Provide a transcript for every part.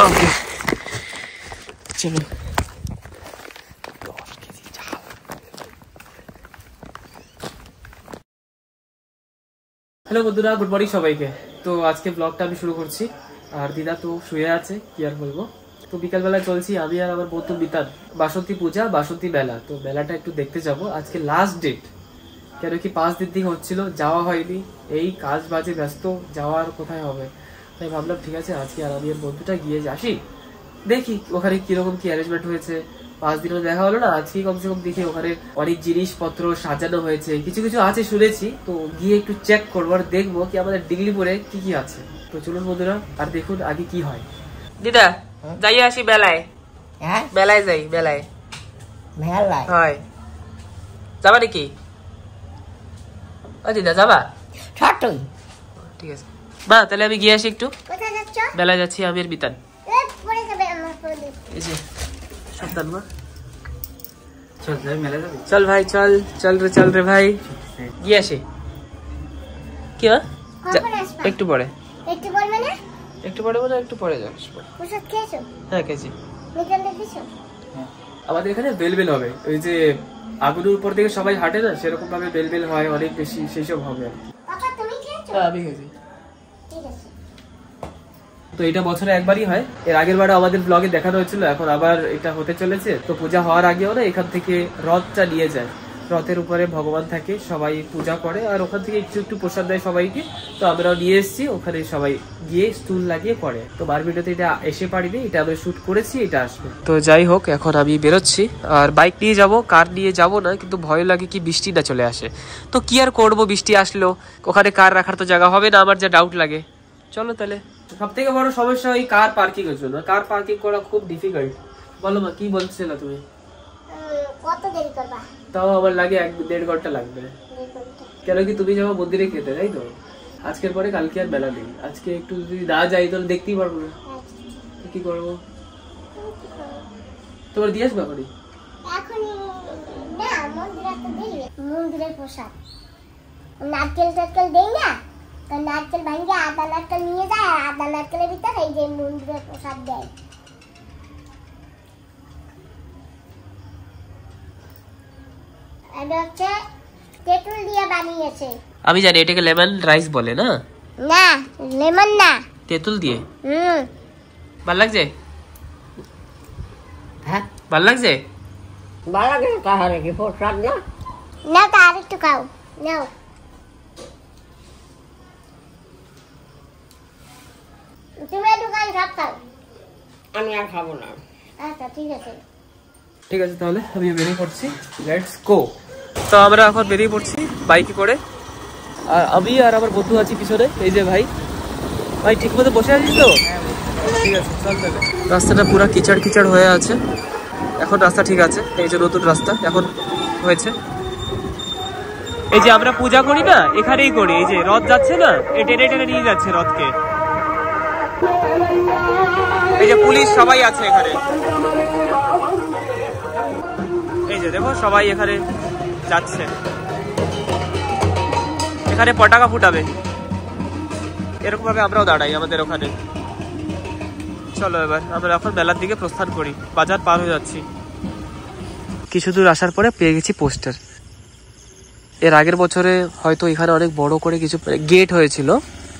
ওকে চলো। হ্যালো বন্ধুরা, good morning সবাইকে। তো আজকে ব্লগটা আমি শুরু করছি। আর দিদা তো শুয়ে আছে, কি আর বলবো। তো বিকালবেলা চলছি আমি আর আমার বন্ধু বিতান, বাসন্তী পূজা, বাসন্তী মেলা। তো মেলাটা একটু দেখতে যাব। আজকে লাস্ট ডেট, কেন কি 5 দিন থেকে হচ্ছিল, যাওয়া হয়নি। এই কাজ বাজে ব্যস্ত, যাওয়ার কোথায় হবে। তাই ভাবলাম ঠিক আছে আজকে আর আমি আর বন্ধুটা গিয়ে আসি, দেখি ওখানে কিরকম কি অ্যারেঞ্জমেন্ট হয়েছে। 5 দিনও দেখা হলো না, আজকে কমসে কম দেখি ওখানে অনেক জিনিসপত্র সাজানো হয়েছে, কিছু কিছু আছে শুনেছি। তো গিয়ে একটু চেক করবো আর দেখবো কি আমাদের ডিগলিপুরে কি কি আছে। তো চলুন বন্ধুরা, আর দেখুন আগে কি হয়। দিদা যাই আসি বেলায়। হ্যাঁ বেলায় যাই, বেলায় মেলায় হয় যাবা নাকি? ও দিদা যাবা? ছাড়তই, ঠিক আছে মা, তাহলে আমি গিয়ে আসি একটু। কোথায় যাচ্ছ? বেলায় যাচ্ছি আমি আর বিতান। সাবধান মা, চল যাই মেলা যাবি। চল ভাই চল, চল রে ভাই, গিয়ে আসি। কি মা? একটু পরে। একটু পরে মানে? একটু পরে বলে একটু পরে যাস। ওষুধ খেয়েছো? হ্যাঁ খেয়েছি। মিটার দেখেছো? হ্যাঁ। আমাদের এখানে বেলবেল হবে, ওই যে আগুনের উপর থেকে সবাই হাঁটে না, সেরকম ভাবে বেলবেল হয় অনেক বেশি, সেই সব হবে। পাপা তুমি খেয়েছো? হ্যাঁ আমি খেয়েছি। ঠিক আছে। তো এটা বছরে একবারই হয়। এর আগের বারে আমাদের ব্লগে দেখানো হয়েছিল, এখন আবার এটা হতে চলেছে। তো পূজা হওয়ার আগেও না এখান থেকে রথটা নিয়ে যায়, রথের উপরে ভগবান থাকে, সবাই পূজা করে আর ওখান থেকে একটু একটু প্রসাদ দেয় সবাইকে। তো আমরাও নিয়ে এসেছি, ওখানে সবাই গিয়ে স্টুল লাগিয়ে পড়ে। তো বারবিটাতে এটা এসে পারিনি, এটা আমরা শুট করেছি, এটা আসবে। তো যাই হোক, এখন আমি বেরোচ্ছি। আর বাইক নিয়ে যাব, কার নিয়ে যাব না, কিন্তু ভয় লাগে কি বৃষ্টি না চলে আসে। তো কি আর করবো, বৃষ্টি আসলো ওখানে কার রাখার তো জায়গা হবে না, আমার যা ডাউট লাগে। চলো তাহলে। সব থেকে বড় সমস্যা ওই কার পার্কিং এর জন্য, কার পার্কিং করা খুব ডিফিকাল্ট। বলো মা, কি বলছিলে তুমি? কত দেরি করবা? তাও আমার লাগে 1-1.5 ঘন্টা লাগবে। কেন কি তুমি যাবো মন্দিরে খেতে, তাই তো? আজকের পরে কালকে আর মেলা নেই, আজকে একটু যদি না যাই তাহলে দেখতেই পারবো না। কি করবো? তোমার দিয়ে আসবে এখনই? মন্দিরের প্রসাদ নারকেল টারকেল দেই না, নারকেল ভাঙে আদা নারকেল নিয়ে যায়, আর আদা নারকেলের ভিতরে এই যে মন্দিরের প্রসাদ দেয়। এটা হচ্ছে তেঁতুল দিয়ে বানিয়েছে। আমি জানি এটাকে লেমন রাইস বলে না? না লেমন না, তেঁতুল দিয়ে। ভালো লাগছে? হ্যাঁ ভালো লাগছে। ভালো লাগে কাহারে কি প্রসাদ না? না তা আরেকটু খাও, নাও। তুমি দোকান সব খাও, আমি আর খাবো না। আচ্ছা ঠিক আছে, ঠিক আছে তাহলে আমি বেরিয়ে পড়ছি, লেটস গো। তো আমরা এখন বেরিয়ে পড়ছি বাইকে করে, আর আমি আর আমার বন্ধু আছি পিছনে। এই যে ভাই, ভাই ঠিক মতো বসে আছিস তো? ঠিক আছে চল তাহলে। রাস্তাটা পুরো কিচড় কিচড় হয়ে আছে, এখন রাস্তা ঠিক আছে। এই যে নতুন রাস্তা এখন হয়েছে। এই যে আমরা পূজা করি না, এখানেই করি। এই যে রথ যাচ্ছে না, এই টেনে টেনে নিয়ে যাচ্ছে রথকে। এই যে পুলিশ সবাই আছে এখানে, এই যে দেখো সবাই এখানে যাচ্ছে, এখানে পটাকা ফুটাবে। এরকম ভাবে আমরাও দাঁড়াই আমাদের ওখানে। চলো এবার আমরা এখন মেলার দিকে প্রস্থান করি, বাজার পার হয়ে যাচ্ছি। কিছু দূর আসার পরে পেয়ে গেছি পোস্টার। এর আগের বছরে হয়তো এখানে অনেক বড় করে কিছু গেট হয়েছিল,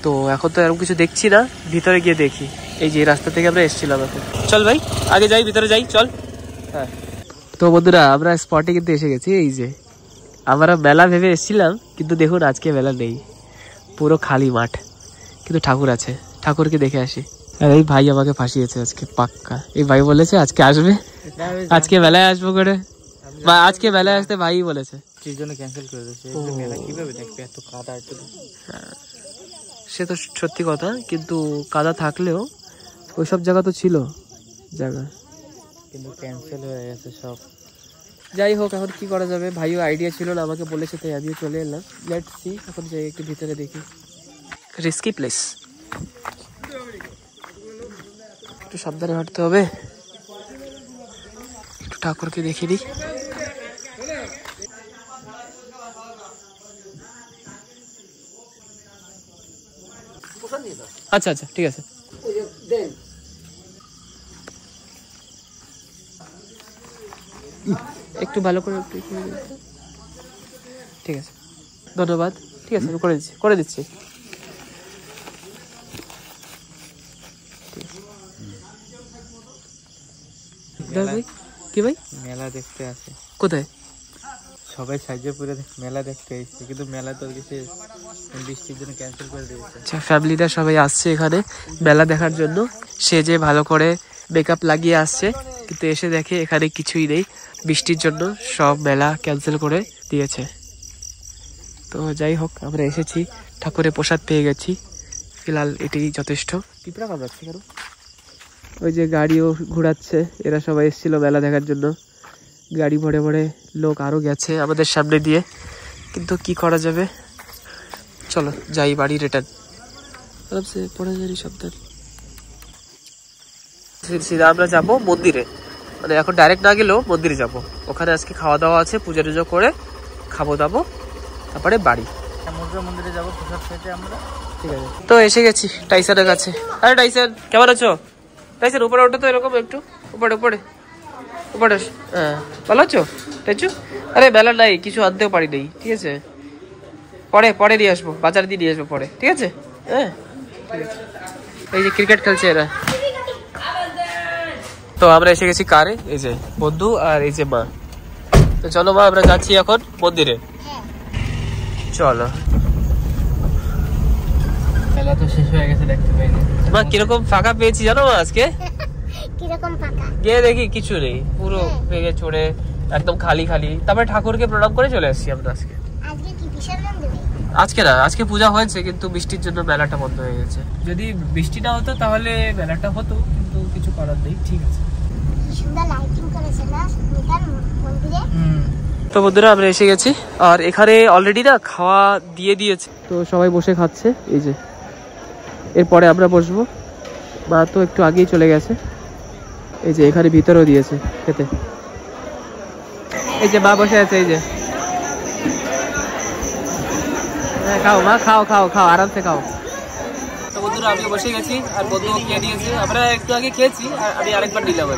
তো এখন তো এরকম কিছু দেখছি না। ভিতরে গিয়ে দেখি। এই যে রাস্তা থেকে আমরা এসেছিলাম এখন। চল ভাই আগে যাই, ভিতরে যাই চল। হ্যাঁ তো বন্ধুরা, আমরা স্পটে কিন্তু এসে গেছি। এই যে আমরা মেলা ভেবে এসেছিলাম, কিন্তু দেখুন আজকে মেলা নেই, পুরো খালি মাঠ। কিন্তু ঠাকুর আছে, ঠাকুরকে দেখে আসি। আর এই ভাই আমাকে ফাঁসিয়েছে আজকে পাক্কা। এই ভাই বলেছে আজকে আসবে, আজকে মেলায় আসবো করে। আজকে মেলায় আসতে ভাই বলেছে, ক্যান্সেল করে দিয়েছে। মেলা কিভাবে দেখবে, এত কাদা এত। সে তো সত্যি কথা, কিন্তু কাদা থাকলেও ওইসব জায়গা তো ছিল জায়গা, কিন্তু ক্যান্সেল হয়ে গেছে সব। যাই হোক, এখন কি করা যাবে, ভাইও আইডিয়া ছিল না, আমাকে বলেছে তাই আমিও চলে এলাম। লেটস সি, এখন যাই একটু ভিতরে দেখি। রিস্কি প্লেস, একটু সাবধানে হাঁটতে হবে। একটু ঠাকুরকে দেখে দিই। আচ্ছা আচ্ছা ঠিক আছে। একটু ভালো করে ঠিক আছে, ধন্যবাদ। ঠিক আছে, আমি করে দিচ্ছি। কি ভাই? মেলা দেখতে আসে। কোথায়? সবাই সাহায্য করে মেলা দেখতে এসেছে, কিন্তু মেলা তো বৃষ্টির জন্য ক্যান্সেল করে দিয়েছে। আচ্ছা, ফ্যামিলিটা সবাই আসছে এখানে মেলা দেখার জন্য। সে যে ভালো করে মেকআপ লাগিয়ে আসছে, কিন্তু এসে দেখে এখানে কিছুই নেই। বৃষ্টির জন্য সব মেলা ক্যান্সেল করে দিয়েছে। তো যাই হোক, আমরা এসেছি, ঠাকুরের প্রসাদ পেয়ে গেছি, ফিলহাল এটাই যথেষ্ট। পিঁপড়া কামড়াচ্ছে কেন? ওই যে গাড়িও ঘোরাচ্ছে, এরা সবাই এসেছিল মেলা দেখার জন্য। গাড়ি ভরে ভরে লোক আরো গেছে আমাদের সামনে দিয়ে, কিন্তু কি করা যাবে। চলো যাই বাড়ি রিটার্ন। পড়ে যাই সাবধান। সিধা আমরা যাবো মন্দিরে, মানে এখন ডাইরেক্ট না গেলেও মন্দিরে যাব। ওখানে আজকে খাওয়া দাওয়া আছে, পূজা টুজা করে খাবো দাবো, তারপরে বাড়ি। মন্দিরে যাবো প্রসাদ খেতে আমরা। ঠিক আছে, তো এসে গেছি টাইসানের কাছে। আরে টাইসান, কেমন আছো? টাইসান উপরে ওঠো তো, এরকম একটু উপরে উপরে উপরে। হ্যাঁ, ভালো আছো টাইচু? আরে বেলা নাই, কিছু আনতেও পারি নেই। ঠিক আছে, পরে নিয়ে আসবো, বাজার দিয়ে নিয়ে আসবো পরে। ঠিক আছে, হ্যাঁ ঠিক আছে। এই যে ক্রিকেট খেলছে এরা। তো আমরা এসে গেছি কারে, এই যে বন্ধু আর এই যে মা। তো চলো মা, আমরা যাচ্ছি এখন মন্দিরে। চলো। মেলা তো শেষ হয়ে গেছে, দেখতে পাইনি। মা কিরকম ফাঁকা পেয়েছি জানো আজকে? কিরকম ফাঁকা? গিয়ে দেখি কিছু নেই, পুরো ভেঙে চড়ে একদম খালি খালি। তারপরে ঠাকুরকে প্রণাম করে চলে আসছি আমরা আজকে। আজকে কি বিশাল মন্দিরে? আজকে না, আজকে পূজা হয়েছে, কিন্তু বৃষ্টির জন্য মেলাটা বন্ধ হয়ে গেছে। যদি বৃষ্টি না হতো তাহলে মেলাটা হতো, কিন্তু কিছু করার নেই। ঠিক আছে, সুন্দর লাইটিং করেছে না মন্দিরে। তো বন্ধুরা আমরা এসে গেছি, আর এখানে অলরেডি না খাওয়া দিয়ে দিয়েছে, তো সবাই বসে খাচ্ছে। এই যে এরপরে আমরা বসবো। মা তো একটু আগেই চলে গেছে। এই যে এখানে ভিতরেও দিয়েছে খেতে। এই যে মা বসে আছে, এই যে খাও মা, খাও খাও খাও, আরামসে খাও। তো বন্ধুরা আমি বসে গেছি, আর বন্ধু খেয়ে নিয়েছি। আমরা একটু আগে খেয়েছি, আর আমি আরেকবার নিলাম।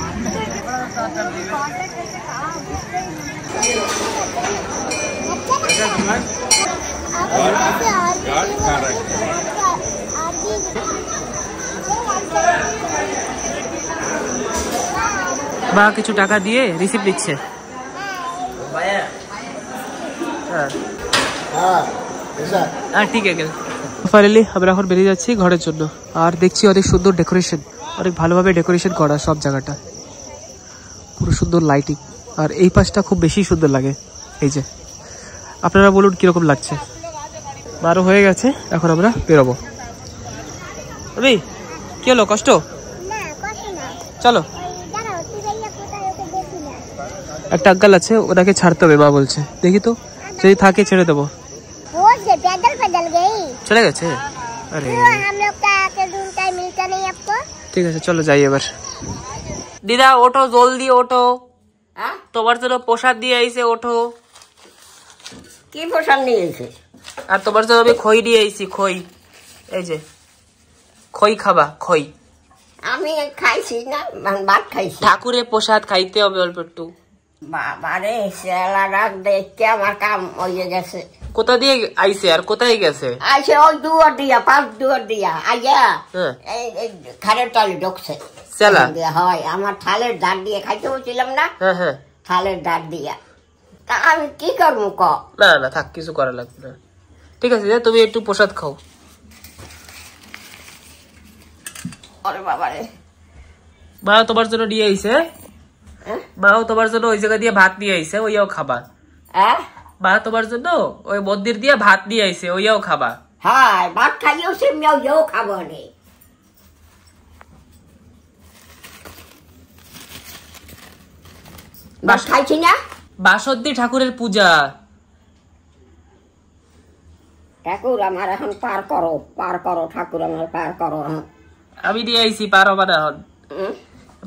মা কিছু টাকা দিয়ে রিসিপ্ট দিচ্ছে। হ্যাঁ ঠিক আছে। ফাইনালি আমরা এখন বেরিয়ে যাচ্ছি ঘরের জন্য। আর দেখছি অনেক সুন্দর ডেকোরেশন, অনেক ভালোভাবে ডেকোরেশন করা সব জায়গাটা, পুরো সুন্দর লাইটিং। আর এই পাশটা খুব বেশি সুন্দর লাগে। এই যে আপনারা বলুন কিরকম লাগছে। 12 হয়ে গেছে, এখন আমরা বেরোবো। আমি কি হলো, কষ্ট? চলো, একটা আঙ্কেল আছে, ওনাকে ছাড়তে হবে মা বলছে। দেখি তো, যদি থাকে ছেড়ে দেবো। চলে গেছে? আরে ঠিক আছে, চলো যাই এবার। দিদা ওঠো, জলদি ওঠো, তোমার জন্য প্রসাদ দিয়ে আইছে, ওঠো। কি প্রসাদ নিয়ে এসে? আর তোমার জন্য আমি খই দিয়ে আইছি, খই। এই যে খই খাবা, খই। আমি খাইছি না, ভাত খাইছি। ঠাকুরের প্রসাদ খাইতে হবে অল্প একটু। বাবারে, সেলাটা দেখতে আমার কাম হয়ে গেছে। কোথা দিয়ে আইছে আর কোথায় গেছে? আইসে ওই দুয়ার দিয়া, পাঁচ দুয়ার দিয়া আইয়া এই খালের তলে ঢুকছে। সেলা হয়, আমার থালের ধার দিয়ে খাইতে বলছিলাম না, থালের ধার দিয়া। তা আমি কি করবো ক? না না থাক, কিছু করা লাগবে না। ঠিক আছে, তুমি একটু প্রসাদ খাও। ওরে বাবারে, মা তোমার জন্য নিয়ে আইছে। মাও তোমার জন্য ওই জায়গা দিয়ে ভাত নিয়ে আইছে, ওইয়াও খাবা। মা তোমার জন্য ওই মন্দির দিয়ে ভাত নিয়ে আইছে, ওইয়াও খাবা। হ্যাঁ, ভাত খাইও সেও খাবো নে। ভাত খাইছি না। বাসন্তী ঠাকুরের পূজা। ঠাকুর আমার এখন পার করো, পার করো ঠাকুর, আমার পার করো। আমি নিয়ে আইছি, পার হবা না এখন।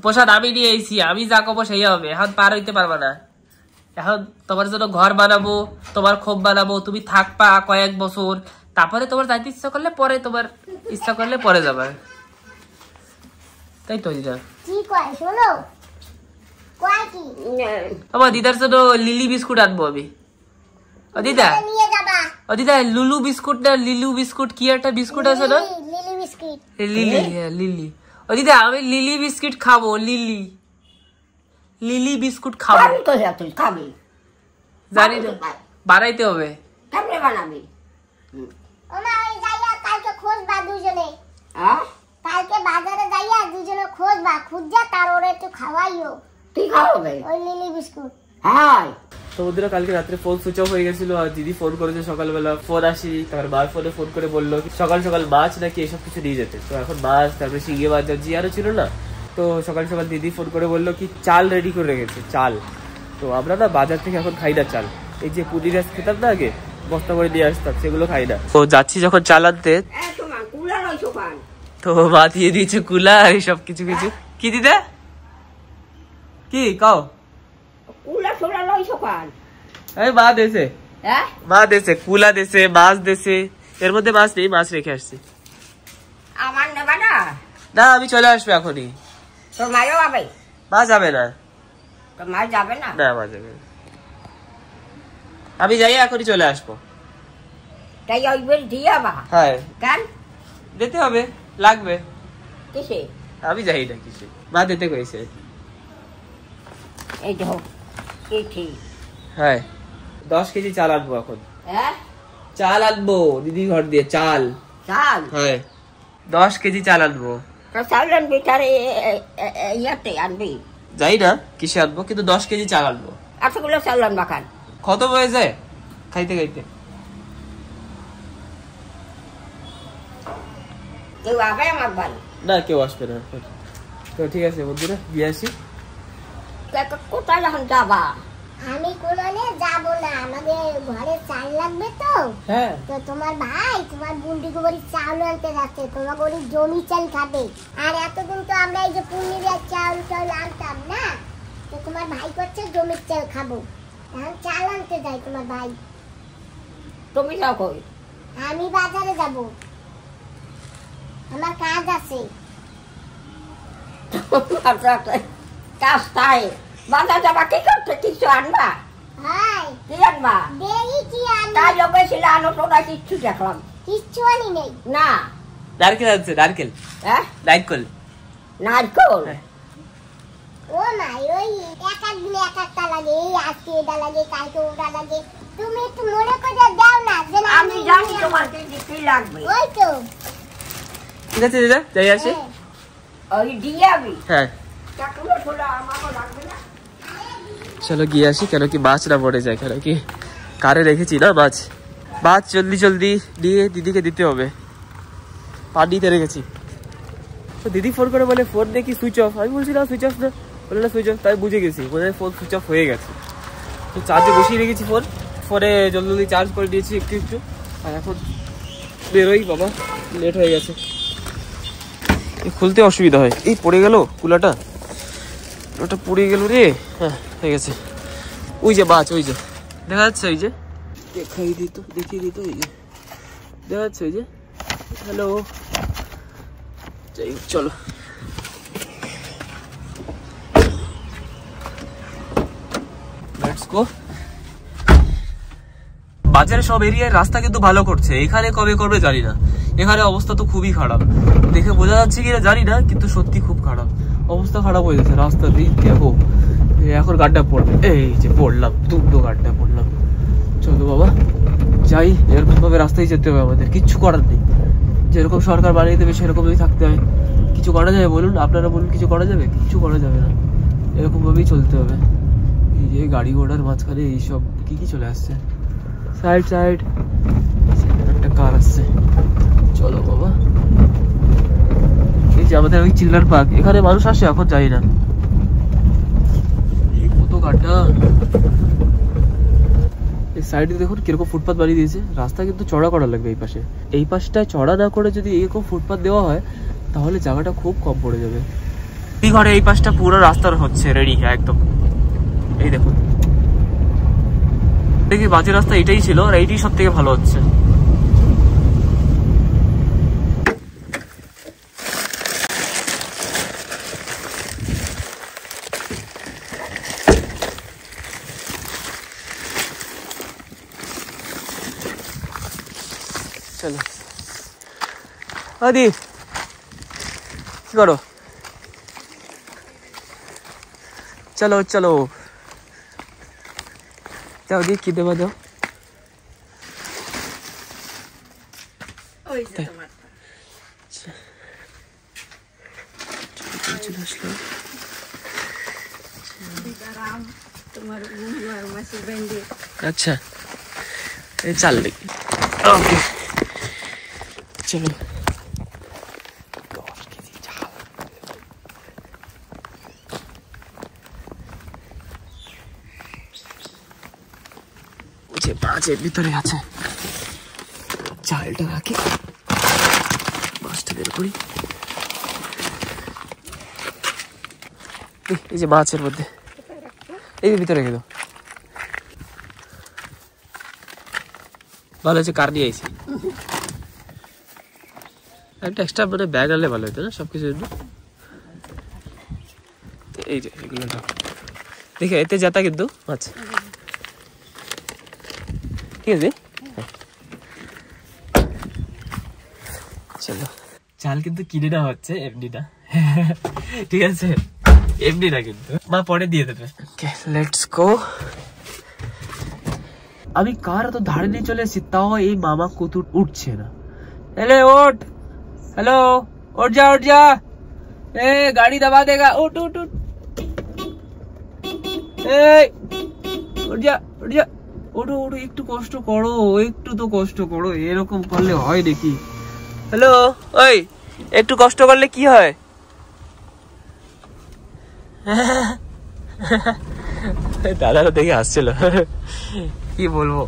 প্রসাদ আমি নিয়ে আইছি, আমি যা কব সেই হবে, এখন পার হইতে পারবা না। এখন তোমার জন্য ঘর বানাবো, তোমার খোপ বানাবো, তুমি থাকবা কয়েক বছর, তারপরে তোমার যাইতে ইচ্ছা করলে পরে, তোমার ইচ্ছা করলে পরে যাবে। তাই তো দিদা? কয় কি আমার দিদার জন্য লিলি বিস্কুট আনবো আমি। ও দিদা, নিয়ে যাবা? ও দিদা লুলু বিস্কুট না লিলু বিস্কুট কি একটা বিস্কুট আছে না? Lily biscuit. লিলি, হ্যাঁ লিলি। ও দিদা আমি লিলি বিস্কিট খাবো, লিলি লিলি বিস্কুট খাবো। তুই খাবি? জানি না, বানাইতে হবে। কেমনে বানাবি? ও মা ওই যাইয়া কালকে খোঁজবা দুজনে। হ্যাঁ, কালকে বাজারে যাইয়া দুজনে খোঁজবা, খুঁজা তার ওরে একটু খাওয়াইও। তুই খাওয়াবে? ওই লিলি বিস্কুট। হ্যাঁ। তো বন্ধুরা কালকে রাত্রে ফোন সুইচ অফ হয়ে গেছিল, আর দিদি ফোন করেছে সকালবেলা, ফোন আসি, তারপর মার ফোনে ফোন করে বললো সকাল সকাল মাছ নাকি এসব কিছু নিয়ে যেতে। তো এখন মাছ, তারপরে শিঙে মাছ জি আরো ছিল না। তো সকাল সকাল দিদি ফোন করে বললো কি চাল রেডি করে রেখেছে, চাল। তো আমরা না বাজার থেকে এখন খাই না চাল, এই যে পুরি রাস খেতাম না আগে, বস্তা করে দিয়ে আসতাম, সেগুলো খাই না। তো যাচ্ছি যখন চাল আনতে, তো মা দিয়ে দিয়েছে কুলা আর সব কিছু কিছু। কি দিদা কি কাও? মা দেছে, মা দেছে কুলা দেছে, মাছ দেছে। এর মধ্যে মাছ নেই, মাছ রেখে আসছি। আমার নেবা না? না আমি চলে আসবো এখনই। তোর মায়ও যাবে? মা যাবে না। তোর মা যাবে না? না মা যাবে না, আমি যাই এখনই চলে আসবো। তাই ওই বেল দিয়া বা? হ্যাঁ কেন যেতে হবে, লাগবে। কিসে? আমি যাই না কিছু, মা দিতে কইছে। এই দেখো এই ঠিক। হ্যাঁ 10 কেজি চাল আনবো এখন। হ্যাঁ চাল আনবো দিদি ঘর দিয়ে, চাল। চাল? হ্যাঁ 10 কেজি চাল আনবো। তো চাল আনবি তার ইয়াতে আনবি? যাই না কিসে আনবো, কিন্তু 10 কেজি চাল আনবো। এতগুলো চাল আনবা খান? খতম হয়ে যায় খাইতে খাইতে। কেউ আগে আমার বাড়ি? না কেউ আসবে না। তো ঠিক আছে বন্ধুরা, গিয়ে আসি। কোথায় যখন যাবা? আমি কোনোদিন যাব না, আমাদের ঘরে চাল লাগবে তো। হ্যাঁ তো তোমার ভাই তোমার বুন্ডি গোবরি চাউল আনতে যাচ্ছে, তোমার গরি জমি চাল খাবে। আর এতদিন তো আমরা এই যে পূর্ণিমার চাউল চাউল আনতাম না, তো তোমার ভাই করছে জমির চাল খাবো, এখন চাল আনতে যাই তোমার ভাই। তুমি যাও কই? আমি বাজারে যাব, আমার কাজ আছে। কাজ তাই বাজার যাবা কি করতে? কিছু আনবা? হাই কি আনবা? দেরি কি আনি? তাই লোকে ছিল আনো, তোরা কিচ্ছু দেখলাম কিচ্ছু আনি নেই। না। নারকেল আছে, নারকেল। হ্যাঁ নারকেল, নারকেল? ও মা ওই এক এক দিনে এক একটা লাগে, এই আজকে এটা লাগে, কালকে ওটা লাগে। তুমি একটু মনে করে দাও না যে না আমি জানি তোমার কি লাগবে। ওই তো ঠিক আছে দিদা, যাই আসি। হ্যাঁ। ওই দিয়াবি? হ্যাঁ চাকুলো ছোলা আমাকে লাগবে না? চলো গিয়ে আসি, কেন কি মাছ না পড়ে যায়, কেন কি কারে রেখেছি না মাছ। মাছ জলদি জলদি দিয়ে দিদিকে দিতে হবে, পানিতে রেখেছি। তো দিদি ফোন করে বলে ফোন দেখি সুইচ অফ। আমি বলছি না সুইচ অফ না, বলে না সুইচ অফ। তাই বুঝে গেছি বোধ হয় ফোন সুইচ অফ হয়ে গেছে। তো চার্জে বসিয়ে রেখেছি ফোন, ফোনে জলদি জলদি চার্জ করে দিয়েছি একটু একটু। আর এখন বেরোই, বাবা লেট হয়ে গেছে। খুলতে অসুবিধা হয়, এই পড়ে গেল কুলাটা, ওটা পড়ে গেল রে। হ্যাঁ হয়ে গেছে। ওই যে মাছ, ওই যে দেখা যাচ্ছে, ওই যে দেখাই দিত, দেখিয়ে দিত, ওই যে দেখা যাচ্ছে, ওই যে। হ্যালো, যাই হোক চলো। Let's go. বাজারে সব এরিয়ার রাস্তা কিন্তু ভালো করছে, এখানে কবে করবে জানি না। এখানে অবস্থা তো খুবই খারাপ, দেখে বোঝা যাচ্ছে কিনা জানি না, কিন্তু সত্যি খুব খারাপ অবস্থা, খারাপ হয়ে গেছে রাস্তা। দেখো এখন গাড্ডা পড়বে, এই যে পড়লাম, দুটো গাড্ডা পড়লাম। চলো বাবা যাই, এরকম ভাবে রাস্তায় যেতে হবে আমাদের, কিচ্ছু করার নেই। যেরকম সরকার বানিয়ে দেবে সেরকমই থাকতে হয়। কিছু করা যাবে বলুন, আপনারা বলুন কিছু করা যাবে? কিছু করা যাবে না, এরকম ভাবেই চলতে হবে। এই যে গাড়ি ঘোড়ার মাঝখানে এইসব কি কি চলে আসছে। সাইড সাইড একটা কার আসছে, চলো বাবা। এই যে আমাদের ওই চিলড্রেন পার্ক, এখানে মানুষ আসে এখন, যাই না কত গাড্ডা। এই সাইডে দেখুন কিরকম ফুটপাথ বানিয়ে দিয়েছে। রাস্তা কিন্তু চড়া করা লাগবে এই পাশে, এই পাশটায় চড়া না করে যদি এরকম ফুটপাথ দেওয়া হয় তাহলে জায়গাটা খুব কম পড়ে যাবে। এই ঘরে এই পাশটা পুরো রাস্তার হচ্ছে রেডি একদম, এই দেখুন। দেখি বাজে রাস্তা এটাই ছিল, আর এইটাই সব থেকে ভালো হচ্ছে। দি কি করো? চলো চলো যাও দি, কি দেবা দাও। চলে আসলো। আচ্ছা এই চাল দেখি। ওকে চলো। যে মাছের ভিতরে আছে, চালটা রাখি, মাছটা বের করি। এই যে মাছের মধ্যে, এই ভিতরে রেখে দাও। ভালো হয়েছে, কার নিয়ে আইছি। একটা এক্সট্রা মানে ব্যাগ আনলে ভালো হতো না সবকিছু। এই যে এগুলো দেখে এতে যেতা কিন্তু মাছ, ঠিক আছে। চলো, চাল কিন্তু কিনে না হচ্ছে, এমনি না, ঠিক আছে, এমনি না কিন্তু, মা পরে দিয়ে দেবে। Let's go. আমি কার তো ধারে নিয়ে চলে এসেছি, তাও এই মামা কুতুর উঠছে না। এলে ওঠ, হ্যালো, উঠ যা উঠ যা, এ গাড়ি দবা দেগা, উঠ উঠ উঠ, এই উঠ যা উঠ যা, ওঠো ওঠো, একটু কষ্ট করো, একটু তো কষ্ট করো, এরকম করলে হয় দেখি। হ্যালো, ওই একটু কষ্ট করলে কি হয়? দাদারা দেখে হাসছিল, কি বলবো,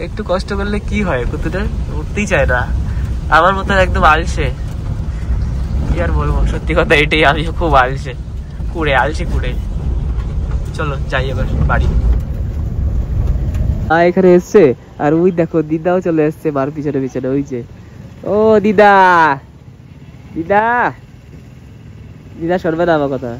একটু কষ্ট করলে কি হয়, কুতুটা উঠতেই চায় না, আমার মতো একদম আলসে। কি আর বলবো, সত্যি কথা এটাই, আমিও খুব আলসে, আলসে কুড়ে। চলো যাই এবার বাড়ি। এখানে এসছে, আর ওই দেখো দিদাও চলে এসছে মার পিছনে পিছনে, ওই যে, ও দিদা দিদা দিদা, শুনবে না আমার কথা?